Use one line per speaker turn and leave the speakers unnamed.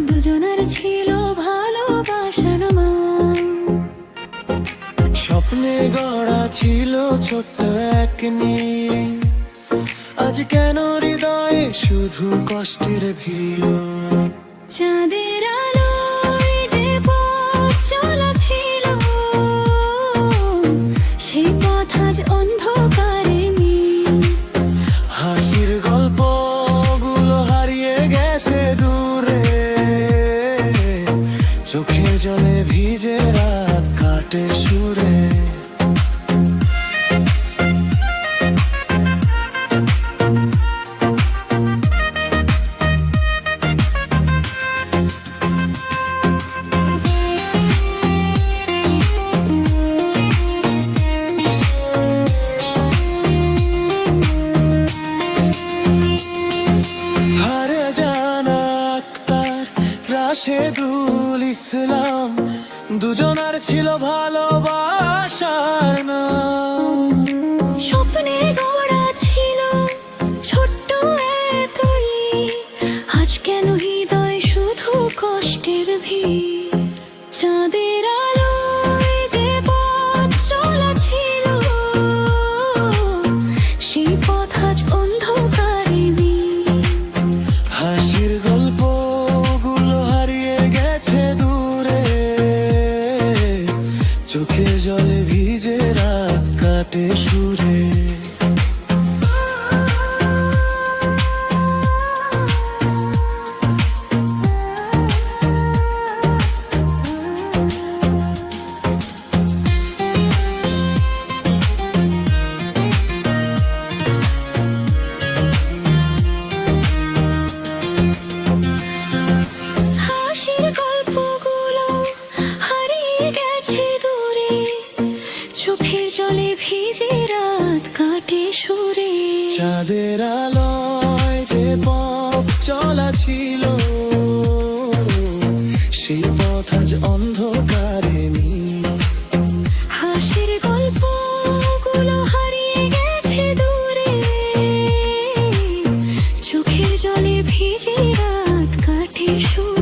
দুজনের ছিল ভালোবাসার মান,
স্বপ্নে গড়া ছিল ছোট্ট এক নীড়, আজ কেন হৃদয়ে শুধু কষ্টের ভিড়।
চাঁদের আলোয় যে পথ চলা ছিল, সেই পথ আজ অন্ধকারে নীল।
হাসির গল্পগুলো হারিয়ে গেছে দূরে, চোখের জলে ভিজে রাত কাটে সুরে। রাশেদুল ইসলাম, দুজনার ছিল ভালোবাসার নাম।
স্বপ্নে গড়া ছিল ছোট্ট এতই, আজ কেন হৃদয় শুধু কষ্টের ভিড়। চাঁদের আলোয় যে পথ চলা ছিল, সেই পথ আজ অন্ধকারে নীল।
হাসির গল্পগুলো হারিয়ে গেছে দূরে, চোখের জলে ভিজে রাত কাটে সুরে।
হাসির গল্পগুলো হারিয়ে গেছে দূরে, চোখের জলে ভিজে রাত কাটে সুরে।
চাঁদের আলোয় যে পথ চলা ছিল, সেই পথ আজ অন্ধকারে নীল।
হাসির গল্পগুলো হারিয়ে গেছে দূরে, চোখের জলে ভিজে রাত কাটে সুরে।